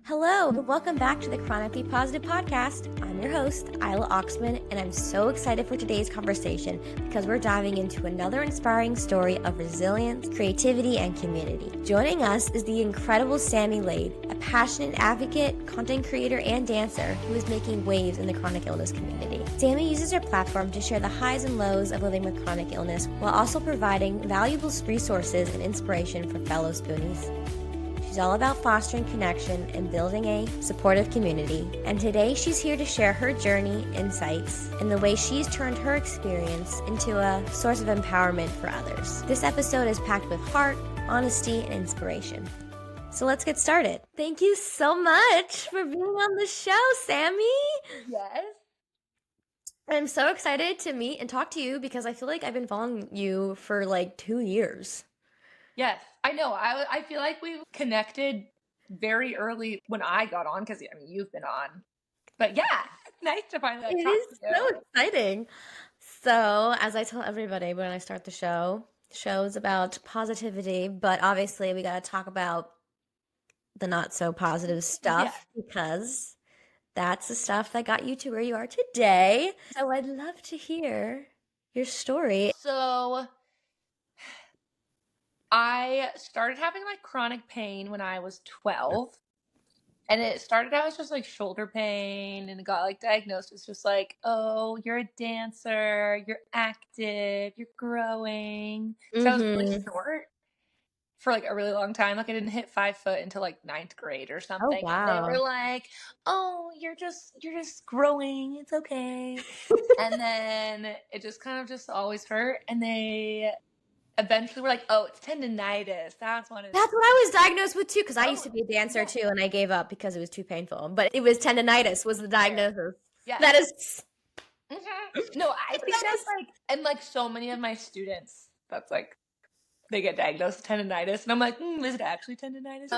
Hello, and welcome back to the Chronically Positive Podcast. I'm your host, Isla Oxman, and I'm so excited for today's conversation because we're diving into another inspiring story of resilience, creativity, and community. Joining us is the incredible Sami Leyde, a passionate advocate, content creator, and dancer who is making waves in the chronic illness community. Sami uses her platform to share the highs and lows of living with chronic illness while also providing valuable resources and inspiration for fellow Spoonies. She's all about fostering connection and building a supportive community. And today she's here to share her journey, insights, and the way she's turned her experience into a source of empowerment for others. This episode is packed with heart, honesty, and inspiration. So let's get started. Thank you so much for being on the show, Sami. Yes. I'm so excited to meet and talk to you because I feel like I've been following you for like 2 years. Yes, I know. I feel like we connected very early when I got on because you've been on. But yeah, nice to finally It talk is to you. so exciting. So, as I tell everybody when I start the show's about positivity, but obviously we got to talk about the not so positive stuff because that's the stuff that got you to where you are today. So, I'd love to hear your story. So I started having like chronic pain when I was 12. And it started out as just like shoulder pain, and it got like diagnosed as just like, oh, you're a dancer, you're active, you're growing. So I was really short for like a really long time. Like I didn't hit 5 foot until like 9th grade or Oh, something. And they were wow. like, oh, you're just growing. It's okay. And then it just kind of just always hurt. And they eventually were like, oh, it's tendonitis. That's what it is. That's what I was diagnosed with too, because I used to be a dancer too, and I gave up because it was too painful. But it was tendonitis was the diagnosis. Yeah. That is. No, I think that's like, and like so many of my students, that's like, they get diagnosed with tendonitis, and I'm like, is it actually tendonitis?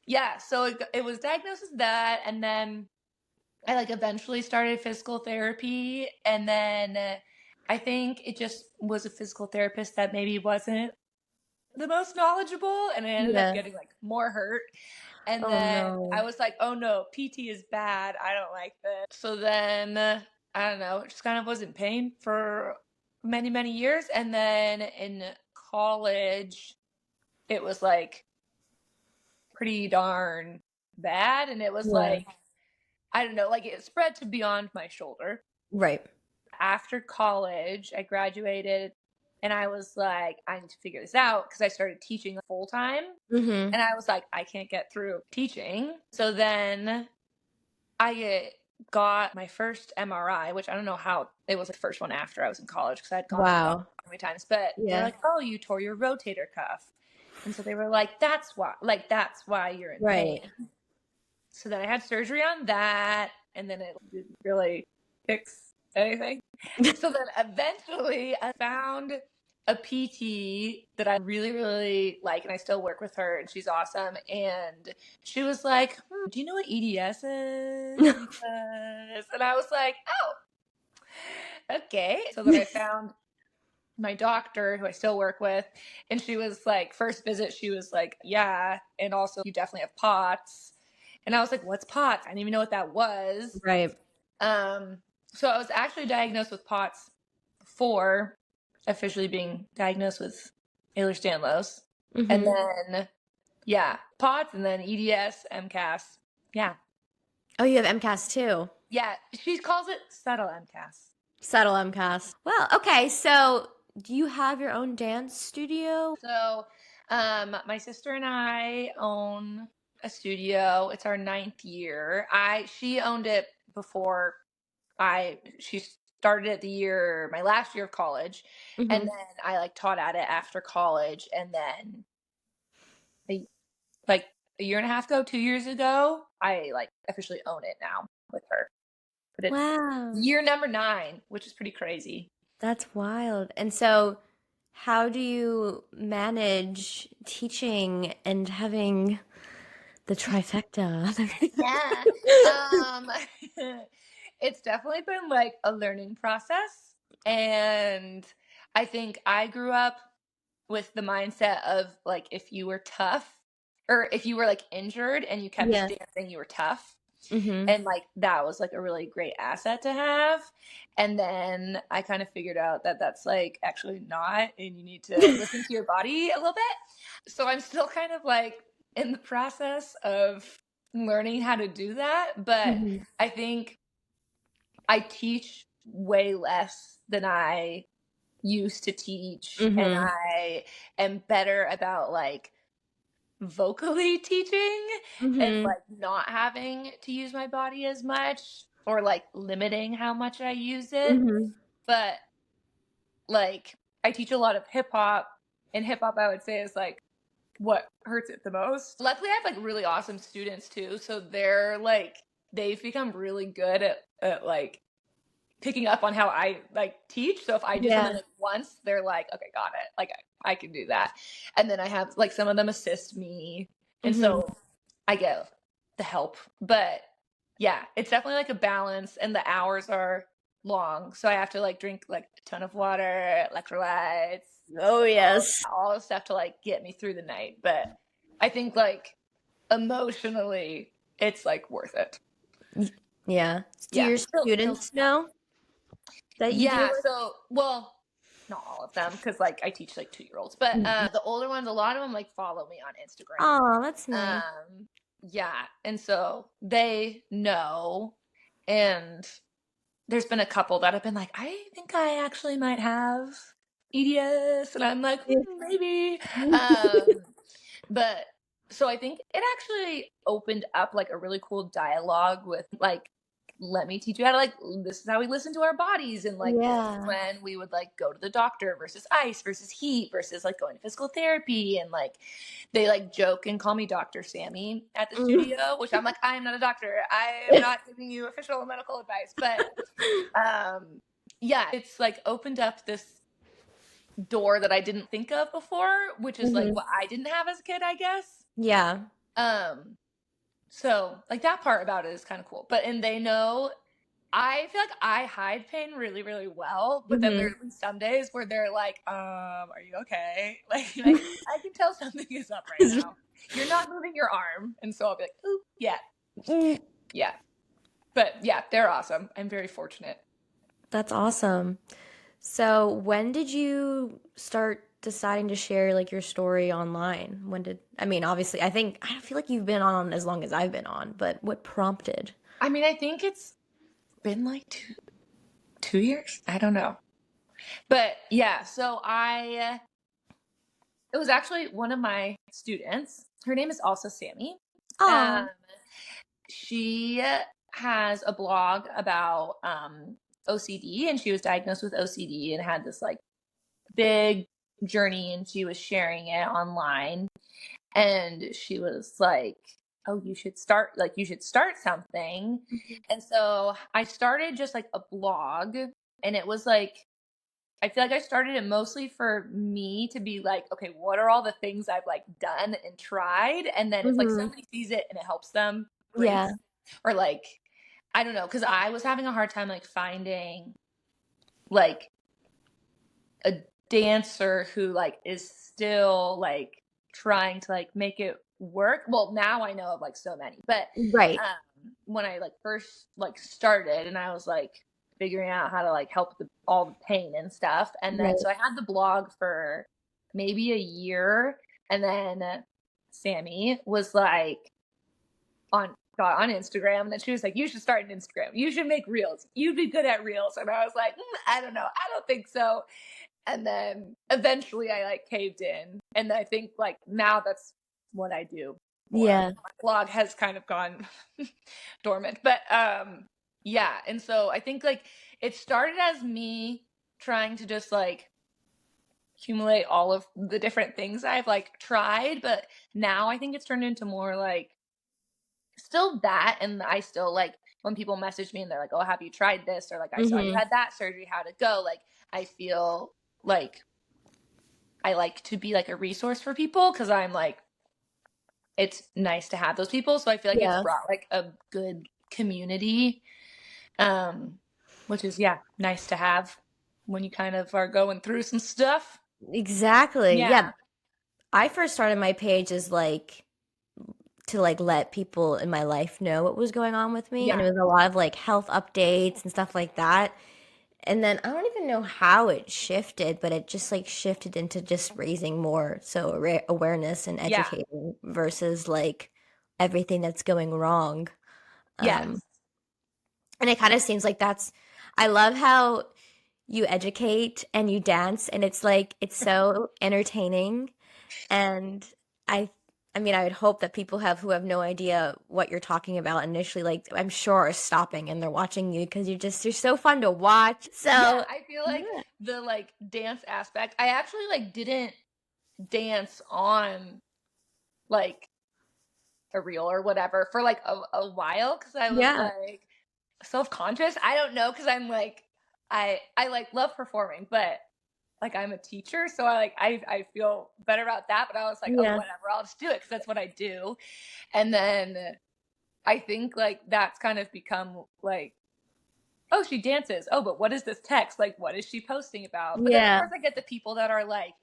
Yeah, so it was diagnosed as that, and then I like eventually started physical therapy, and then I think it just was a physical therapist that maybe wasn't the most knowledgeable, and I ended up getting like more hurt. And then I was like, oh no, PT is bad. I don't like this. So then, I don't know, just kind of was in pain for many, many years. And then in college, it was like pretty darn bad. And it was like, I don't know, like it spread to beyond my shoulder. Right. After college, I graduated and I was like, I need to figure this out because I started teaching full time. And I was like, I can't get through teaching. So then I got my first MRI, which I don't know how it was the first one after I was in college because I had gone so many times. But they're like, oh, you tore your rotator cuff. And so they were like, that's why you're in pain. So then I had surgery on that, and then it didn't really fix anything. So then eventually I found a PT that I really, really like, and I still work with her, and she's awesome. And she was like, do you know what EDS is? And I was like, oh, okay. So then I found my doctor, who I still work with, and she was like, first visit, she was like, yeah, and also you definitely have POTS. And I was like, what's POTS? I didn't even know what that was. Right. So I was actually diagnosed with POTS before officially being diagnosed with Ehlers-Danlos. And then, POTS, and then EDS, MCAS. Yeah. Oh, you have MCAS too? Yeah. She calls it subtle MCAS. Subtle MCAS. Well, okay. So do you have your own dance studio? So my sister and I own a studio. It's our 9th year. She owned it before she started it my last year of college. And then I like taught at it after college. And then like a year and a half ago, 2 years ago, I like officially own it now with her. But it's year number 9, which is pretty crazy. That's wild. And so how do you manage teaching and having the trifecta? It's definitely been like a learning process. And I think I grew up with the mindset of like, if you were tough or if you were like injured and you kept Yeah. dancing, you were tough. Mm-hmm. And like that was like a really great asset to have. And then I kind of figured out that that's like actually not, and you need to listen to your body a little bit. So I'm still kind of like in the process of learning how to do that. But Mm-hmm. I think I teach way less than I used to teach. And Mm-hmm. I am better about like vocally teaching and Mm-hmm. like not having to use my body as much or like limiting how much I use it. Mm-hmm. But like I teach a lot of hip hop, and hip hop I would say is like what hurts it the most. Luckily I have like really awesome students too, so they're like they've become really good at like picking up on how I like teach. So if I do something Yeah. like once, they're like, okay, got it. Like I can do that. And then I have like some of them assist me. And Mm-hmm. so I get the help. But yeah, it's definitely like a balance, and the hours are long. So I have to like drink like a ton of water, electrolytes, Oh, yes. all the stuff to like get me through the night. But I think like emotionally it's like worth it. Yeah. Do Yeah. your Still students know that you do Yeah, it? so well, not all of them because like I teach like 2-year-olds, but the older ones, a lot of them like follow me on Instagram. Oh, that's nice. Yeah, and so they know, and there's been a couple that have been like, I think I actually might have EDS, and I'm like, maybe. But so I think it actually opened up like a really cool dialogue with like, let me teach you how to like, this is how we listen to our bodies. And like, this is Yeah. when we would like go to the doctor versus ice versus heat versus like going to physical therapy. And like, they like joke and call me Dr. Sammy at the Mm. studio, which I'm like, I am not a doctor. I am not giving you official medical advice. But yeah, it's like opened up this door that I didn't think of before, which is like Mm-hmm. what I didn't have as a kid, I guess. Yeah. Um, so like that part about it is kind of cool. But and they know I feel like I hide pain really, really well. But then Mm-hmm. there's been some days where they're like, are you okay? Like I can tell something is up right now. You're not moving your arm. And so I'll be like, ooh, yeah. Yeah. But yeah, they're awesome. I'm very fortunate. That's awesome. So, when did you start deciding to share like your story online? I mean, obviously, I feel like you've been on as long as I've been on, but what prompted? I mean, I think it's been like 2 years. I don't know. But yeah, so it was actually one of my students. Her name is also Sammy. Oh. Um, she has a blog about OCD, and she was diagnosed with OCD and had this like big journey, and she was sharing it online. And she was like, "Oh, you should start something." And so I started just like a blog, and it was like I feel like I started it mostly for me to be like, okay, what are all the things I've like done and tried? And then if like Mm-hmm. somebody sees it and it helps them, great. Yeah. Or like, I don't know, because I was having a hard time like finding like a dancer who like is still like trying to like make it work. Well, now I know of like so many, but Right. when I like first like started and I was like figuring out how to like help all the pain and stuff, and then Right. so I had the blog for maybe a year, and then Sammy was like got on Instagram, and then she was like, you should start an Instagram, you should make reels, you'd be good at reels. And I was like, I don't know, I don't think so. And then eventually I like caved in, and I think like now that's what I do more. Yeah. My blog has kind of gone dormant, but yeah. And so I think like it started as me trying to just like accumulate all of the different things I've like tried, but now I think it's turned into more like still that. And I still like when people message me and they're like, oh, have you tried this? Or like, I saw you Mm-hmm. had that surgery, how'd it go? Like I feel like I like to be like a resource for people, because I'm like, it's nice to have those people. So I feel like it's Yeah. brought like a good community, um, which is, yeah, nice to have when you kind of are going through some stuff. Exactly. Yeah. Yeah. I first started my page as like to like let people in my life know what was going on with me. And Yeah. it was a lot of like health updates and stuff like that. And then I don't even know how it shifted, but it just like shifted into just raising more so awareness and Yeah. educating versus like everything that's going wrong. Um, Yes. and it kind of seems like I love how you educate and you dance, and it's like it's so entertaining. And I I mean, I would hope that people who have no idea what you're talking about initially, like I'm sure are stopping and they're watching you because you're so fun to watch. Yeah, So I feel like yeah. the like dance aspect, I actually like didn't dance on like a reel or whatever for like a while because I was Yeah. like self-conscious. I don't know because I'm like I like love performing, but like I'm a teacher, so I feel better about that. But I was like, oh Yeah. whatever, I'll just do it because that's what I do. And then I think like that's kind of become like, oh, she dances. Oh, but what is this text? Like, what is she posting about? But then, of Yeah. course, I get the people that are like,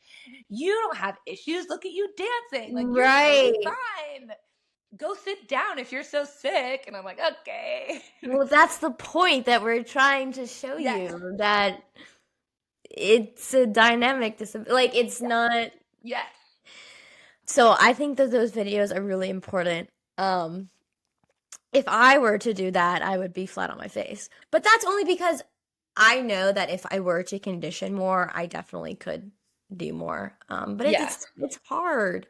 you don't have issues. Look at you dancing. Like, you're totally Right. fine. Go sit down if you're so sick. And I'm like, okay. Well, that's the point that we're trying to show Yes. you that it's a dynamic disability. Like it's Yes. not. Yes. So I think that those videos are really important. If I were to do that, I would be flat on my face. But that's only because I know that if I were to condition more, I definitely could do more. But Yeah. it's hard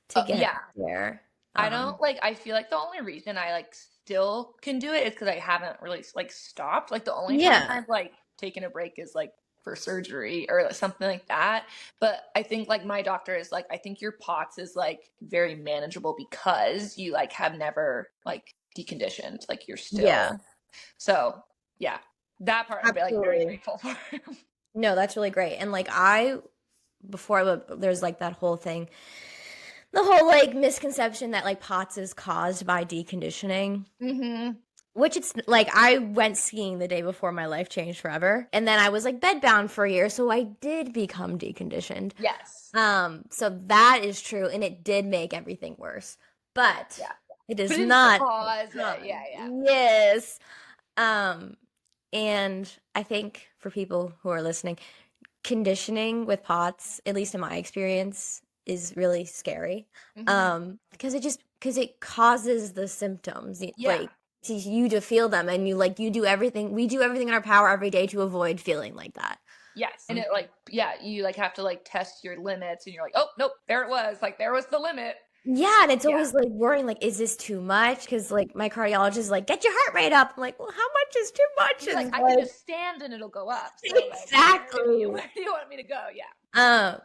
to get Yeah. there. I don't like, I feel like the only reason I like still can do it is because I haven't really like stopped. Like, the only time Yeah. I've like taken a break is like for surgery or like, something like that. But I think like my doctor is like, I think your POTS is like very manageable because you like have never like deconditioned. Like, you're Yeah. still, so yeah, that part I'm like very Absolutely. grateful for. No, that's really great. And like before there's like that whole thing, the whole like misconception that like POTS is caused by deconditioning. Mm-hmm. Which it's like I went skiing the day before my life changed forever. And then I was like bedbound for a year, so I did become deconditioned. Yes. So that is true, and it did make everything worse. But Yeah. it is But it didn't not cause it. Yeah. common. Yeah. Yes. Um, and I think for people who are listening, conditioning with POTS, at least in my experience, is really scary. Mm-hmm. Because it causes the symptoms, Yeah. like to you to feel them, and you do everything. We do everything in our power every day to avoid feeling like that. Yes. And it like, yeah, you like have to like test your limits and you're like, oh, nope, there it was. Like, there was the limit. Yeah, and it's Yeah. always like worrying, like, is this too much? Because like my cardiologist is like, get your heart rate up. I'm like, well, how much is too much? You're like, And I can like, just stand and it'll go up. So like, exactly. where do you want me to go? Yeah. Um,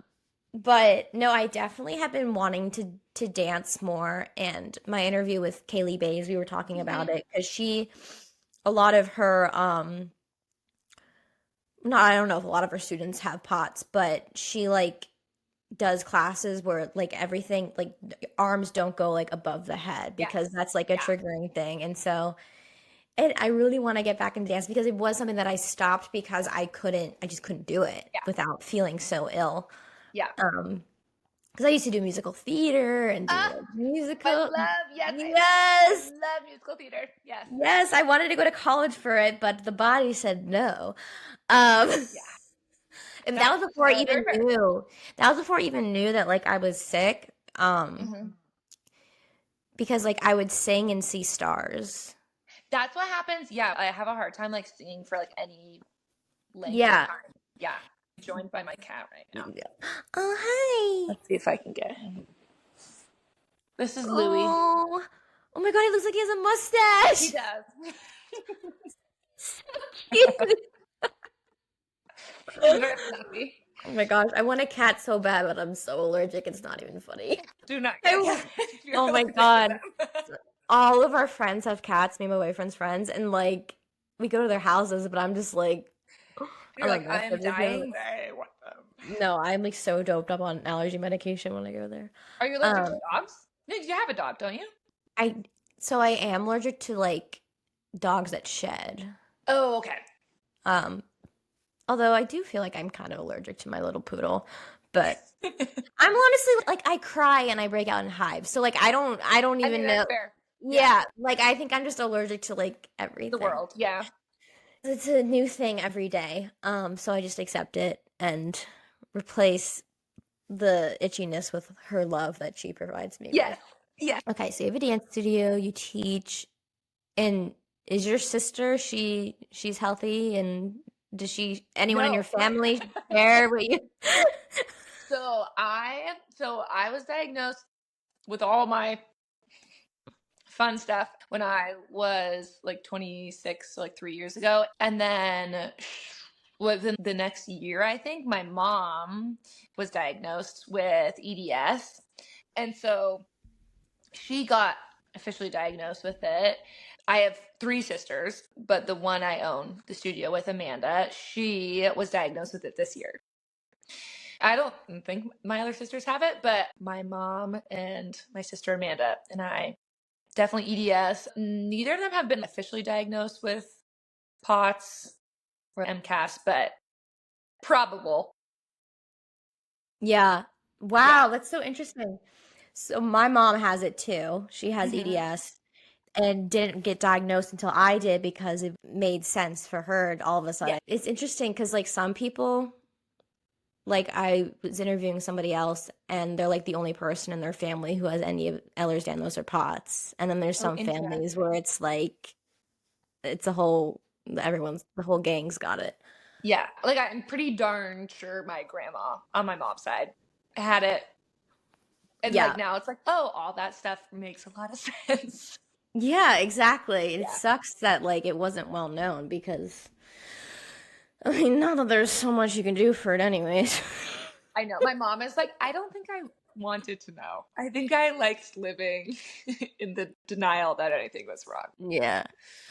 but no, I definitely have been wanting to dance more. And my interview with Kaylee Bays, we were talking Mm-hmm. about it because a lot of her not I don't know if a lot of her students have POTS, but she like does classes where like everything like arms don't go like above the head because Yes. that's like a Yeah. triggering thing. And so and I really want to get back into dance because it was something that I stopped because I just couldn't do it Yeah. without feeling so ill. Yeah. Um, because I used to do musical theater and do Ah, like I musical. love, yes, I Yes, love musical theater. Yes. yes, I wanted to go to college for it, but the body said no. Um, Yeah. and that That's was before I very even fair. knew. That was before I even knew that like I was sick. Mm-hmm. Because like I would sing and see stars. That's what happens. Yeah. I have a hard time like singing for like any length of Yeah. time. Yeah. I'm joined by my cat right now. Yeah. Oh, hi. Let's see if I can get him. This is Louie. Oh. Oh my God, he looks like he has a He mustache. does. Cute. He's very fluffy. Oh my gosh, I want a cat so bad, but I'm so allergic. It's not even funny. Do not get a cat if you're Oh my allergic to God. them. All of our friends have cats, me and my boyfriend's friends, and like we go to their houses, but I'm just like, You're I'm a like, mess I'm every day. dying, but I want them. No, I'm like so doped up on allergy medication when I go there. Are you allergic to Um, dogs? No, you have a dog, don't you? I so I am allergic to like dogs that shed. Oh, okay. Um, Although I do feel like I'm kind of allergic to my little poodle, But I'm honestly like, I cry and I break out in hives. So like I don't even know. That's fair. Yeah, like I think I'm just allergic to like everything. The world, yeah. It's a new thing every day. So I just accept it and replace the itchiness with her love that she provides me with. Yeah. Okay, so you have a dance studio, you teach, and is your sister, she's healthy, and does anyone in your family share what you So I was diagnosed with all my fun stuff when I was like 26, so like 3 years ago. And then within the next year, I think my mom was diagnosed with EDS. And so she got officially diagnosed with it. I have 3 sisters, but the one I own the studio with, Amanda, she was diagnosed with it this year. I don't think my other sisters have it, but my mom and my sister Amanda and I definitely EDS. Neither of them have been officially diagnosed with POTS or MCAS, but probable. Yeah. Wow, that's so interesting. So my mom has it too. She has EDS and didn't get diagnosed until I did because it made sense for her all of a sudden. Yeah. It's interesting because like some people, like I was interviewing somebody else and they're like the only person in their family who has any of Ehlers-Danlos or POTS. And then there's some families where it's like it's the whole gang's got it. Yeah. Like I'm pretty darn sure my grandma on my mom's side had it. And like now it's like, oh, all that stuff makes a lot of sense. Yeah, exactly. It sucks that like it wasn't well known because I mean, not that there's so much you can do for it anyways. I know. My mom is like, I don't think I wanted to know. I think I liked living in the denial that anything was wrong. Yeah.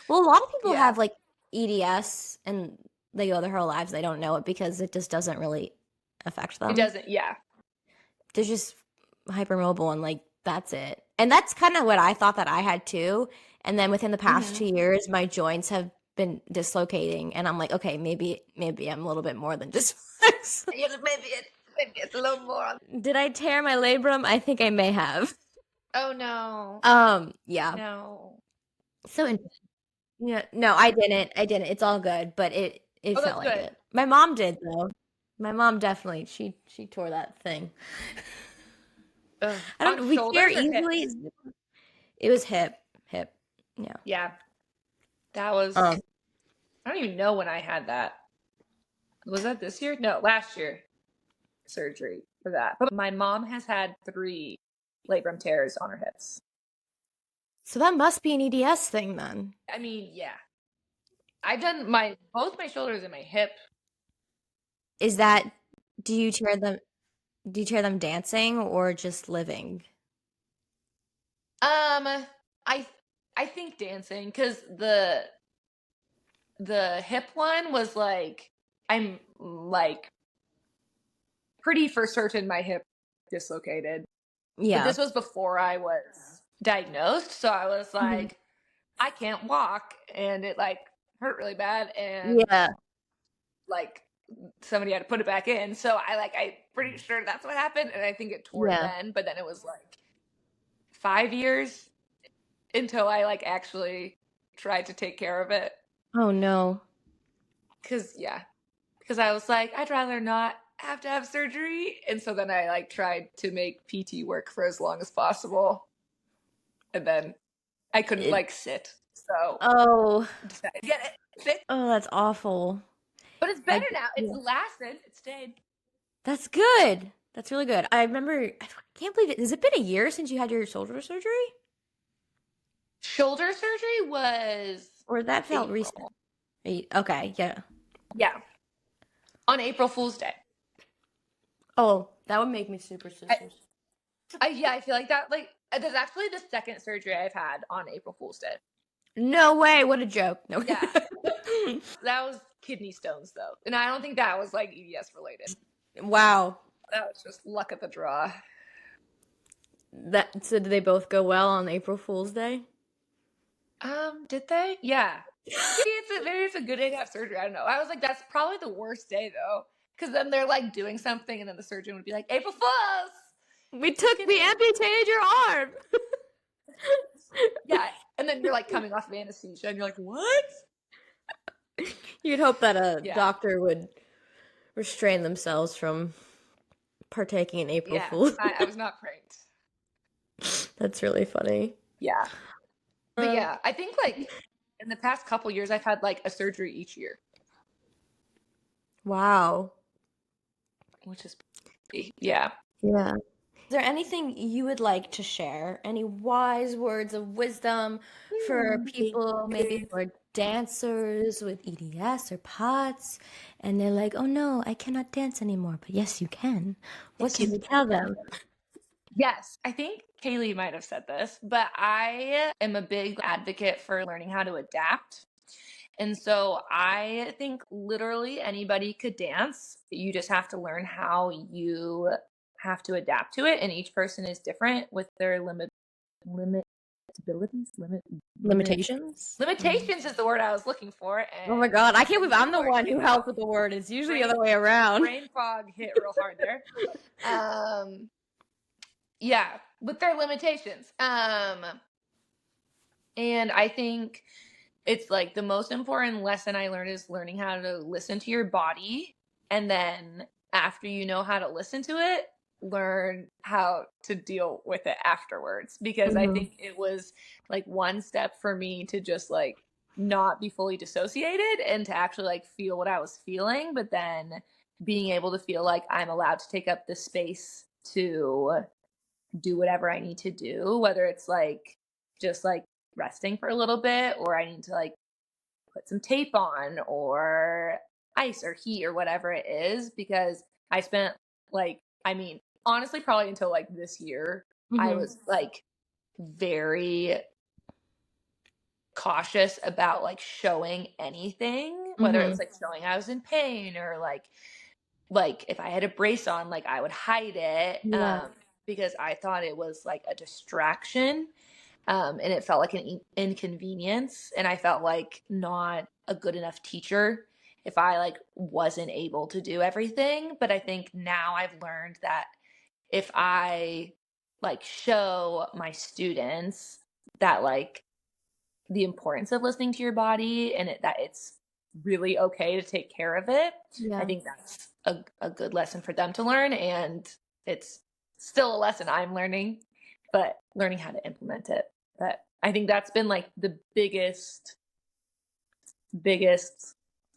Well, a lot of people have like EDS and they go their whole lives, they don't know it because it just doesn't really affect them. It doesn't, yeah. They're just hypermobile and like that's it. And that's kind of what I thought that I had too. And then within the past 2 years, my joints have been dislocating and I'm like, okay, maybe I'm a little bit more than just maybe it's a little more. Did I tear my labrum? I think I may have. Oh no. Yeah. No. So interesting. Yeah, no, I didn't. It's all good, but it felt like it. My mom did though. My mom definitely she tore that thing. I don't. We tear easily. It was hip. Yeah. Yeah. That was. I don't even know when I had that. Was that this year? No, last year. Surgery for that. But my mom has had 3 labrum tears on her hips. So that must be an EDS thing then. I mean, yeah. I've done both my shoulders and my hip. Is that do you tear them dancing or just living? I think dancing cuz the hip one was like I'm like pretty for certain my hip dislocated. Yeah. But this was before I was diagnosed, so I was like I can't walk and it like hurt really bad and like somebody had to put it back in. So I'm pretty sure that's what happened and I think it tore then, but then it was like 5 years until I like actually tried to take care of it. Oh no. Because I was like, I'd rather not have to have surgery. And so then I like tried to make PT work for as long as possible. And then I couldn't like sit. So decided to get it fixed. Oh, that's awful. But it's better now. It's lasted. It stayed. That's good. That's really good. I remember, I can't believe it. Has it been a year since you had your shoulder surgery? Shoulder surgery was... Or that felt recent. Okay, yeah. Yeah. On April Fool's Day. Oh, that would make me superstitious. Yeah, I feel like that, like, that's actually the second surgery I've had on April Fool's Day. No way. What a joke. No. Yeah. That was kidney stones, though. And I don't think that was, like, EDS related. Wow. That was just luck of the draw. So did they both go well on April Fool's Day? Did they? Yeah. Maybe it's a good day to have surgery. I don't know. I was like, that's probably the worst day, though. Because then they're like doing something and then the surgeon would be like, April Fools! We amputated your arm. Yeah. And then you're like coming off of anesthesia and you're like, what? You'd hope that a doctor would restrain themselves from partaking in April Fools. I was not pranked. That's really funny. Yeah. But yeah, I think like in the past couple years, I've had like a surgery each year. Wow. Which is, yeah. Yeah. Is there anything you would like to share? Any wise words of wisdom for people maybe who are dancers with EDS or POTS and they're like, oh no, I cannot dance anymore. But yes, you can. What can you tell them? Yes, I think Kaylee might have said this, but I am a big advocate for learning how to adapt. And so I think literally anybody could dance. You just have to learn how you have to adapt to it. And each person is different with their limitations. Limitations is the word I was looking for. And oh my God, I can't believe I'm the one who helped with the word. It's usually the other way around. Brain fog hit real hard there. Yeah, with their limitations. And I think it's like the most important lesson I learned is learning how to listen to your body. And then after you know how to listen to it, learn how to deal with it afterwards. Because I think it was like one step for me to just like not be fully dissociated and to actually like feel what I was feeling. But then being able to feel like I'm allowed to take up the space to do whatever I need to do, whether it's like just like resting for a little bit, or I need to like put some tape on or ice or heat or whatever it is, because I spent like, I mean, honestly, probably until like this year, I was like very cautious about like showing anything, whether it was like showing I was in pain or like if I had a brace on, like I would hide it. Because I thought it was like a distraction, and it felt like an inconvenience, and I felt like not a good enough teacher if I like wasn't able to do everything. But I think now I've learned that if I like show my students that like the importance of listening to your body and that it's really okay to take care of it, I think that's a good lesson for them to learn, and it's still a lesson I'm learning, but learning how to implement it. But I think that's been like the biggest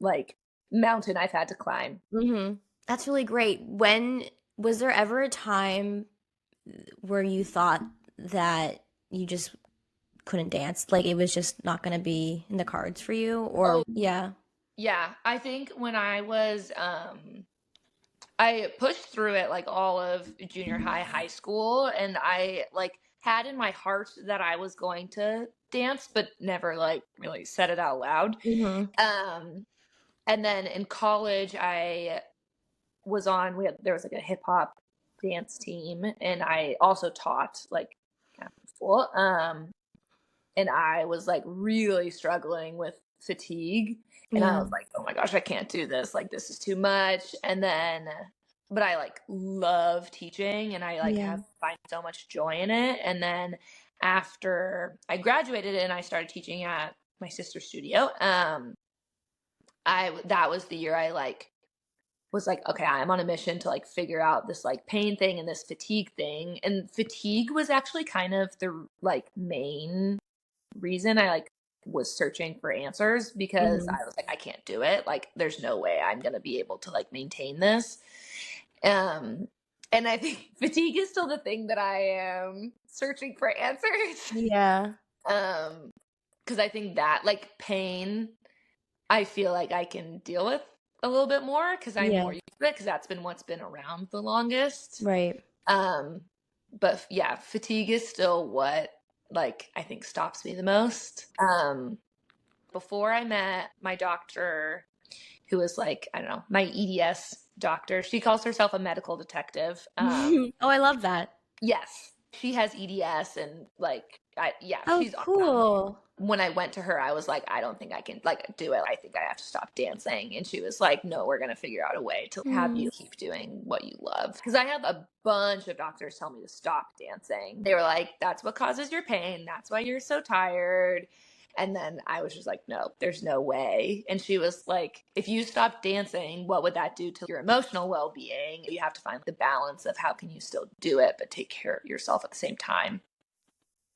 like mountain I've had to climb. That's really great. When was there ever a time where you thought that you just couldn't dance, like it was just not going to be in the cards for you? Or yeah, I think when I was I pushed through it like all of junior high school, and I like had in my heart that I was going to dance, but never like really said it out loud. And then in college, I was on, there was like a hip hop dance team, and I also taught like after school. And I was like really struggling with fatigue. And I was like, oh my gosh, I can't do this. Like, this is too much. And then, but I like love teaching, and I like find so much joy in it. And then after I graduated and I started teaching at my sister's studio, that was the year I like was like, okay, I'm on a mission to like figure out this like pain thing and this fatigue thing. And fatigue was actually kind of the like main reason I like was searching for answers, because I was like, I can't do it. Like, there's no way I'm going to be able to like maintain this. And I think fatigue is still the thing that I am searching for answers. Yeah. Because I think that like pain, I feel like I can deal with a little bit more because I'm more used to it, because that's been what's been around the longest. Right. But yeah, fatigue is still what like I think stops me the most. Before I met my doctor, who was like, I don't know, my EDS doctor, she calls herself a medical detective. Oh, I love that. Yes, she has EDS, and like, she's cool. when I went to her, I was like, I don't think I can like do it. I think I have to stop dancing. And she was like, no, we're going to figure out a way to have you keep doing what you love. Because I have a bunch of doctors tell me to stop dancing. They were like, that's what causes your pain. That's why you're so tired. And then I was just like, no, there's no way. And she was like, if you stop dancing, what would that do to your emotional well-being? You have to find the balance of how can you still do it, but take care of yourself at the same time.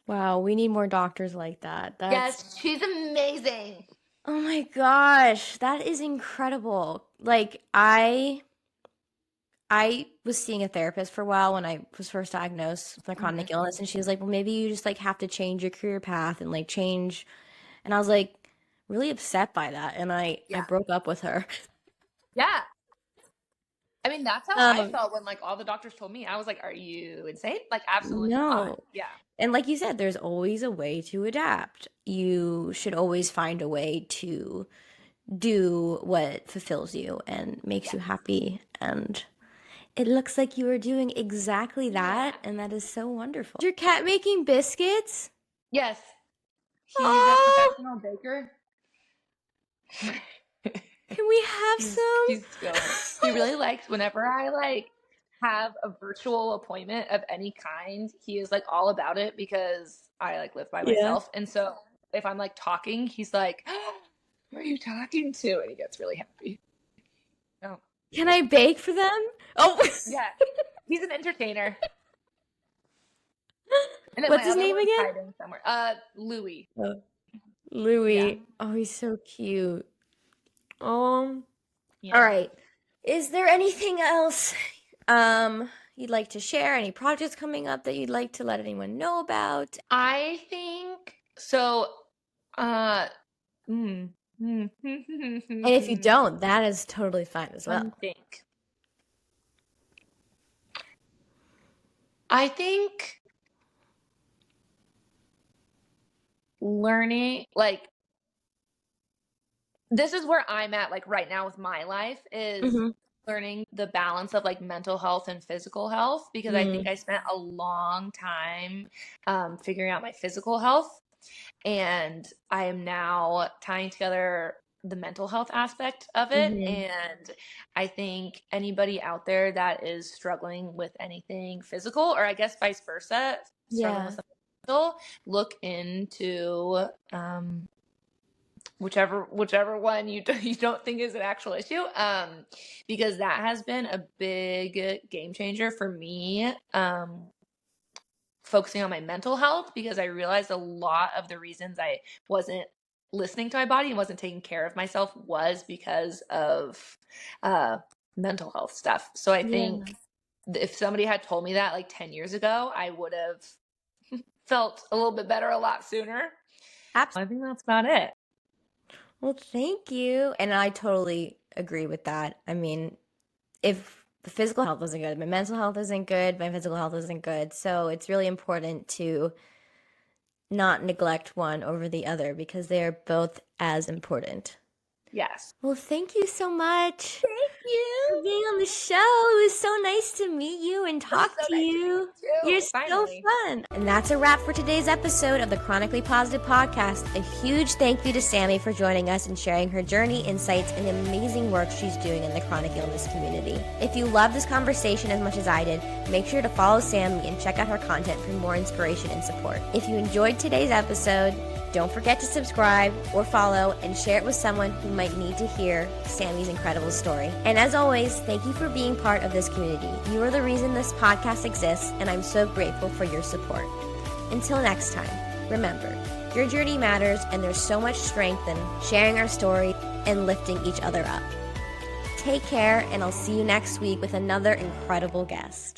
Wow, we need more doctors like that. Yes, she's amazing. Oh my gosh, that is incredible. Like I was seeing a therapist for a while when I was first diagnosed with my chronic illness, and she was like, well, maybe you just like have to change your career path and like change. And I was like really upset by that, and I broke up with her. Yeah. I mean, that's how I felt when like all the doctors told me. I was like, are you insane? Like, absolutely not. Yeah. And like you said, there's always a way to adapt. You should always find a way to do what fulfills you and makes you happy. And it looks like you are doing exactly that. And that is so wonderful. Is your cat making biscuits? Yes. He's a professional baker. Can we have some? He really likes whenever I like have a virtual appointment of any kind. He is like all about it because I like live by myself. And so if I'm like talking, he's like, oh, who are you talking to? And he gets really happy. Oh. Can I bake for them? Oh, yeah. He's an entertainer. And what's his name again? Louis. Louis. Yeah. Oh, he's so cute. All right. Is there anything else you'd like to share? Any projects coming up that you'd like to let anyone know about? I think so. And if you don't, that is totally fine as well. I think learning, like, this is where I'm at, like, right now with my life is learning the balance of, like, mental health and physical health, because I think I spent a long time figuring out my physical health, and I am now tying together the mental health aspect of it. And I think anybody out there that is struggling with anything physical, or I guess vice versa, struggling with something mental, look into whichever one you don't think is an actual issue, because that has been a big game changer for me, focusing on my mental health, because I realized a lot of the reasons I wasn't listening to my body and wasn't taking care of myself was because of mental health stuff. So I think if somebody had told me that like 10 years ago, I would have felt a little bit better a lot sooner. Absolutely. I think that's about it. Well, thank you. And I totally agree with that. I mean, if the physical health isn't good, my mental health isn't good, my physical health isn't good. So it's really important to not neglect one over the other, because they are both as important. Yes. Well, thank you so much. Thank you for being on the show. It was so nice to meet you and talk to you. You're so fun. And that's a wrap for today's episode of the Chronically Positive Podcast. A huge thank you to Sami for joining us and sharing her journey, insights, and the amazing work she's doing in the chronic illness community. If you love this conversation as much as I did, make sure to follow Sami and check out her content for more inspiration and support. If you enjoyed today's episode, don't forget to subscribe or follow and share it with someone who might need to hear Sami's incredible story. And as always, thank you for being part of this community. You are the reason this podcast exists, and I'm so grateful for your support. Until next time, remember, your journey matters, and there's so much strength in sharing our story and lifting each other up. Take care, and I'll see you next week with another incredible guest.